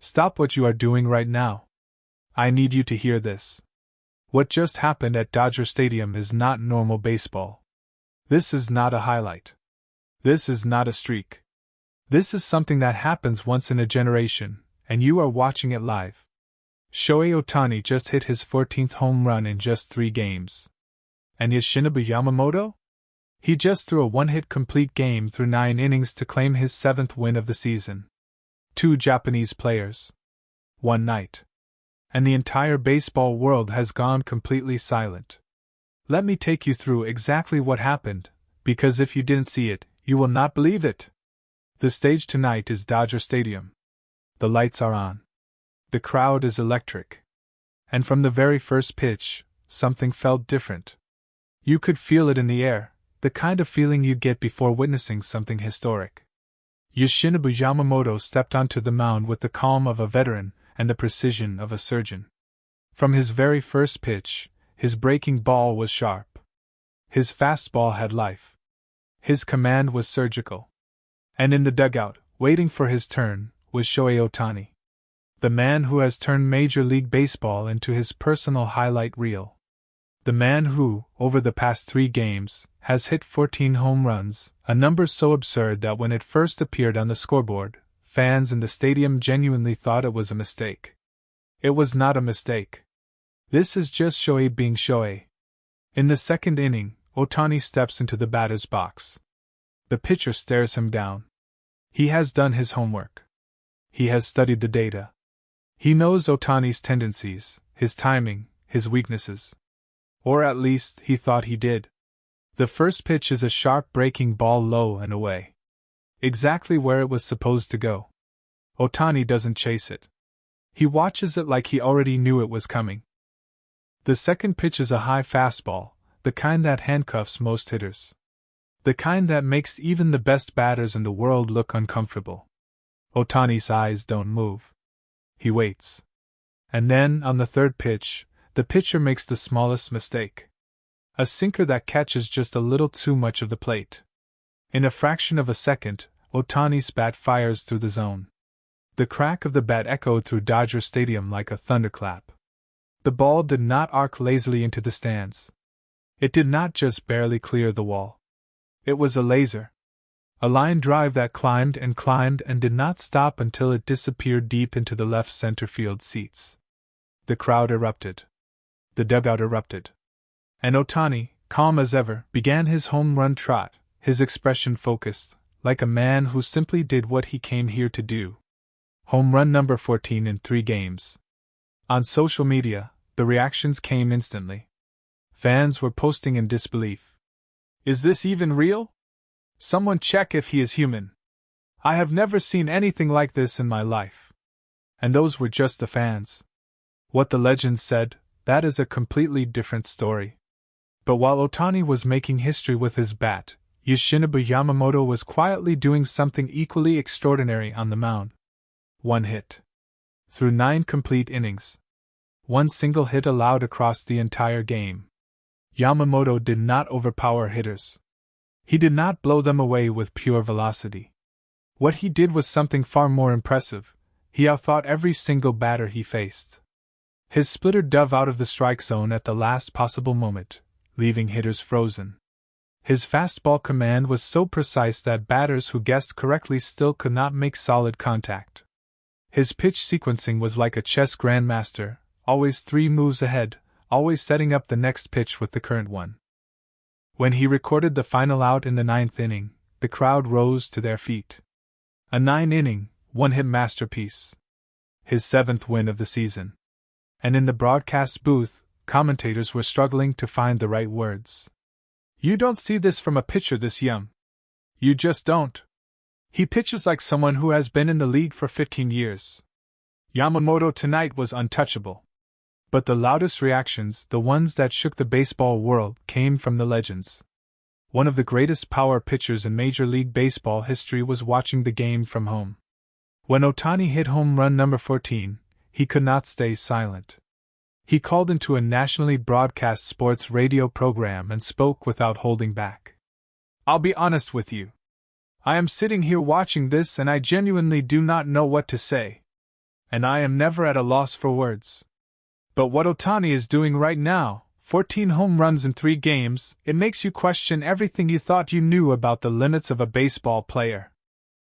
Stop what you are doing right now. I need you to hear this. What just happened at Dodger Stadium is not normal baseball. This is not a highlight. This is not a streak. This is something that happens once in a generation, and you are watching it live. Shohei Ohtani just hit his 14th home run in just 3 games. And Yoshinobu Yamamoto? He just threw a one-hit complete game through 9 innings to claim his 7th win of the season. 2 Japanese players. One night. And the entire baseball world has gone completely silent. Let me take you through exactly what happened, because if you didn't see it, you will not believe it. The stage tonight is Dodger Stadium. The lights are on. The crowd is electric. And from the very first pitch, something felt different. You could feel it in the air, the kind of feeling you get before witnessing something historic. Yoshinobu Yamamoto stepped onto the mound with the calm of a veteran and the precision of a surgeon. From his very first pitch, his breaking ball was sharp. His fastball had life. His command was surgical. And in the dugout, waiting for his turn, was Shohei Ohtani. The man who has turned Major League Baseball into his personal highlight reel. The man who, over the past 3 games, has hit 14 home runs, a number so absurd that when it first appeared on the scoreboard, fans in the stadium genuinely thought it was a mistake. It was not a mistake. This is just Shohei being Shohei. In the 2nd inning, Ohtani steps into the batter's box. The pitcher stares him down. He has done his homework. He has studied the data. He knows Ohtani's tendencies, his timing, his weaknesses. Or at least, he thought he did. The first pitch is a sharp breaking ball low and away. Exactly where it was supposed to go. Ohtani doesn't chase it. He watches it like he already knew it was coming. The second pitch is a high fastball, the kind that handcuffs most hitters. The kind that makes even the best batters in the world look uncomfortable. Ohtani's eyes don't move. He waits. And then, on the third pitch, the pitcher makes the smallest mistake. A sinker that catches just a little too much of the plate. In a fraction of a second, Ohtani's bat fires through the zone. The crack of the bat echoed through Dodger Stadium like a thunderclap. The ball did not arc lazily into the stands. It did not just barely clear the wall. It was a laser. A line drive that climbed and did not stop until it disappeared deep into the left center field seats. The crowd erupted. The dugout erupted. And Ohtani, calm as ever, began his home run trot, his expression focused, like a man who simply did what he came here to do. Home run number 14 in 3 games. On social media, the reactions came instantly. Fans were posting in disbelief. Is this even real? Someone check if he is human. I have never seen anything like this in my life. And those were just the fans. What the legends said, that is a completely different story. But while Ohtani was making history with his bat, Yoshinobu Yamamoto was quietly doing something equally extraordinary on the mound. 1 hit. Through 9 complete innings. 1 single hit allowed across the entire game. Yamamoto did not overpower hitters. He did not blow them away with pure velocity. What he did was something far more impressive. He outthought every single batter he faced. His splitter dove out of the strike zone at the last possible moment, leaving hitters frozen. His fastball command was so precise that batters who guessed correctly still could not make solid contact. His pitch sequencing was like a chess grandmaster, always 3 moves ahead, always setting up the next pitch with the current one. When he recorded the final out in the 9th inning, the crowd rose to their feet. A 9-inning, 1-hit masterpiece. His 7th win of the season. And in the broadcast booth, commentators were struggling to find the right words. You don't see this from a pitcher this young. You just don't. He pitches like someone who has been in the league for 15 years. Yamamoto tonight was untouchable. But the loudest reactions, the ones that shook the baseball world, came from the legends. One of the greatest power pitchers in Major League Baseball history was watching the game from home. When Ohtani hit home run number 14, he could not stay silent. He called into a nationally broadcast sports radio program and spoke without holding back. I'll be honest with you. I am sitting here watching this and I genuinely do not know what to say. And I am never at a loss for words. But what Ohtani is doing right now, 14 home runs in 3 games, it makes you question everything you thought you knew about the limits of a baseball player.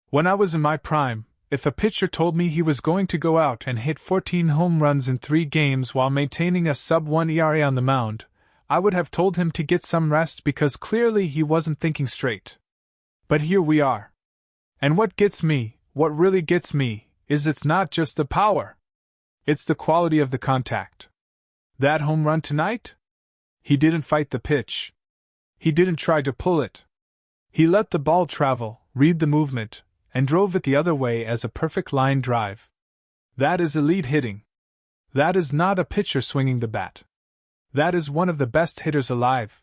When I was in my prime, if a pitcher told me he was going to go out and hit 14 home runs in 3 games while maintaining a sub-1 ERA on the mound, I would have told him to get some rest because clearly he wasn't thinking straight. But here we are. And what really gets me, is it's not just the power. It's the quality of the contact. That home run tonight? He didn't fight the pitch. He didn't try to pull it. He let the ball travel, read the movement, and drove it the other way as a perfect line drive. That is elite hitting. That is not a pitcher swinging the bat. That is one of the best hitters alive.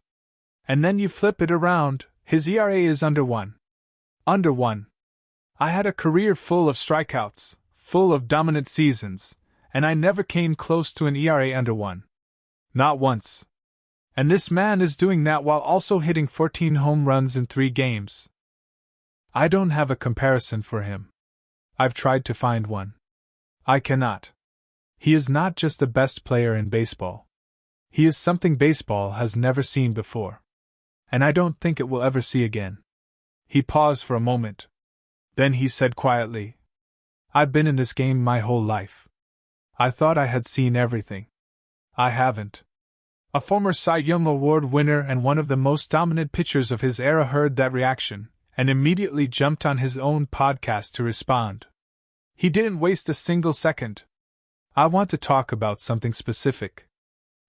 And then you flip it around, his ERA is under 1. Under 1. I had a career full of strikeouts, full of dominant seasons, and I never came close to an ERA under 1. Not once. And this man is doing that while also hitting 14 home runs in 3 games. I don't have a comparison for him. I've tried to find one. I cannot. He is not just the best player in baseball. He is something baseball has never seen before. And I don't think it will ever see again. He paused for a moment. Then he said quietly, I've been in this game my whole life. I thought I had seen everything. I haven't. A former Cy Young Award winner and one of the most dominant pitchers of his era heard that reaction, and immediately jumped on his own podcast to respond. He didn't waste a single second. I want to talk about something specific.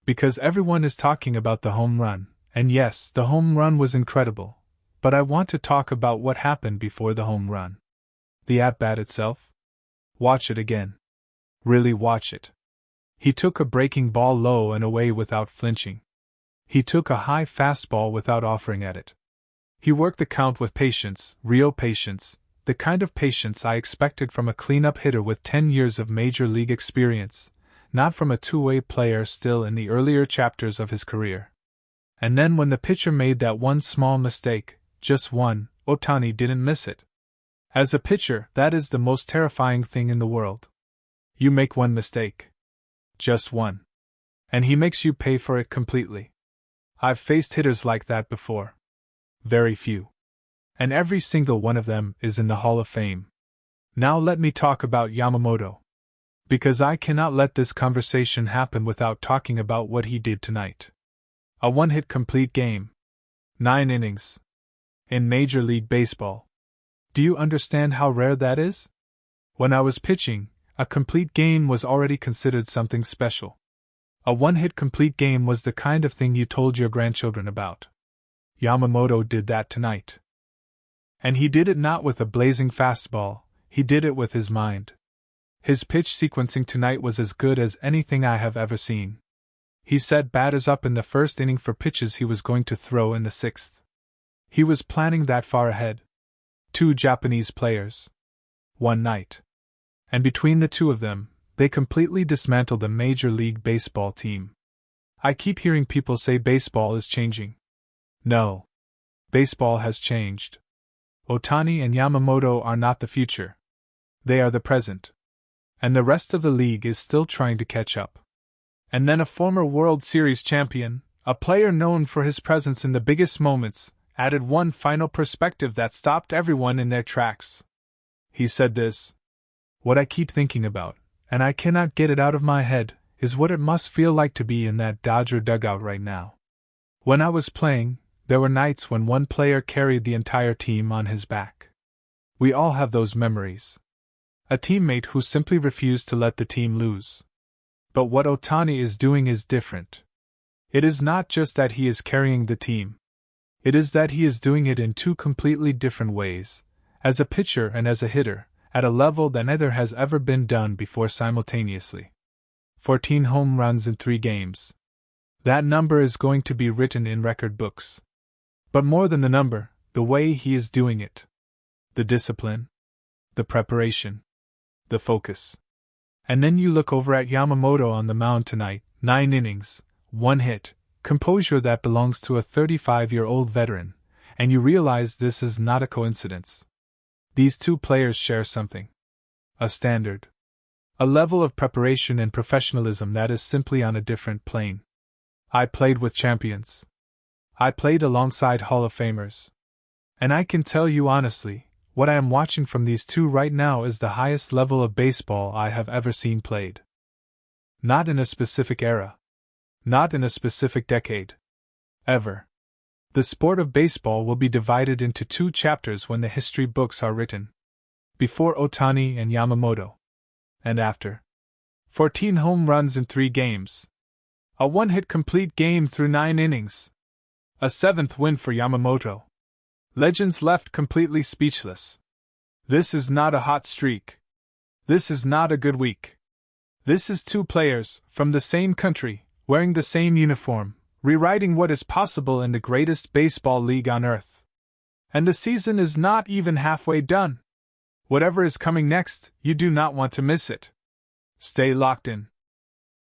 Because everyone is talking about the home run, and yes, the home run was incredible, but I want to talk about what happened before the home run. The at-bat itself? Watch it again. Really watch it. He took a breaking ball low and away without flinching. He took a high fastball without offering at it. He worked the count with patience, real patience, the kind of patience I expected from a cleanup hitter with 10 years of major league experience, not from a two-way player still in the earlier chapters of his career. And then when the pitcher made that one small mistake, just one, Ohtani didn't miss it. As a pitcher, that is the most terrifying thing in the world. You make one mistake. Just one. And he makes you pay for it completely. I've faced hitters like that before. Very few. And every single one of them is in the Hall of Fame. Now let me talk about Yamamoto. Because I cannot let this conversation happen without talking about what he did tonight. A one-hit complete game. 9 innings. In Major League Baseball. Do you understand how rare that is? When I was pitching, a complete game was already considered something special. A one-hit complete game was the kind of thing you told your grandchildren about. Yamamoto did that tonight. And he did it not with a blazing fastball, he did it with his mind. His pitch sequencing tonight was as good as anything I have ever seen. He set batters up in the first inning for pitches he was going to throw in the 6th. He was planning that far ahead. 2 Japanese players. One night. And between the 2 of them, they completely dismantled a Major League Baseball team. I keep hearing people say baseball is changing. No. Baseball has changed. Ohtani and Yamamoto are not the future. They are the present. And the rest of the league is still trying to catch up. And then a former World Series champion, a player known for his presence in the biggest moments, added one final perspective that stopped everyone in their tracks. He said this. What I keep thinking about, and I cannot get it out of my head, is what it must feel like to be in that Dodger dugout right now. When I was playing, there were nights when one player carried the entire team on his back. We all have those memories. A teammate who simply refused to let the team lose. But what Ohtani is doing is different. It is not just that he is carrying the team. It is that he is doing it in 2 completely different ways, as a pitcher and as a hitter, at a level that neither has ever been done before simultaneously. 14 home runs in 3 games. That number is going to be written in record books. But more than the number, the way he is doing it. The discipline. The preparation. The focus. And then you look over at Yamamoto on the mound tonight, 9 innings, 1 hit, composure that belongs to a 35-year-old veteran, and you realize this is not a coincidence. These 2 players share something. A standard. A level of preparation and professionalism that is simply on a different plane. I played with champions. I played alongside Hall of Famers. And I can tell you honestly, what I am watching from these two right now is the highest level of baseball I have ever seen played. Not in a specific era. Not in a specific decade. Ever. The sport of baseball will be divided into two chapters when the history books are written. Before Ohtani and Yamamoto. And after. 14 home runs in 3 games. A one-hit complete game through 9 innings. A 7th win for Yamamoto. Legends left completely speechless. This is not a hot streak. This is not a good week. This is 2 players, from the same country, wearing the same uniform, rewriting what is possible in the greatest baseball league on earth. And the season is not even halfway done. Whatever is coming next, you do not want to miss it. Stay locked in.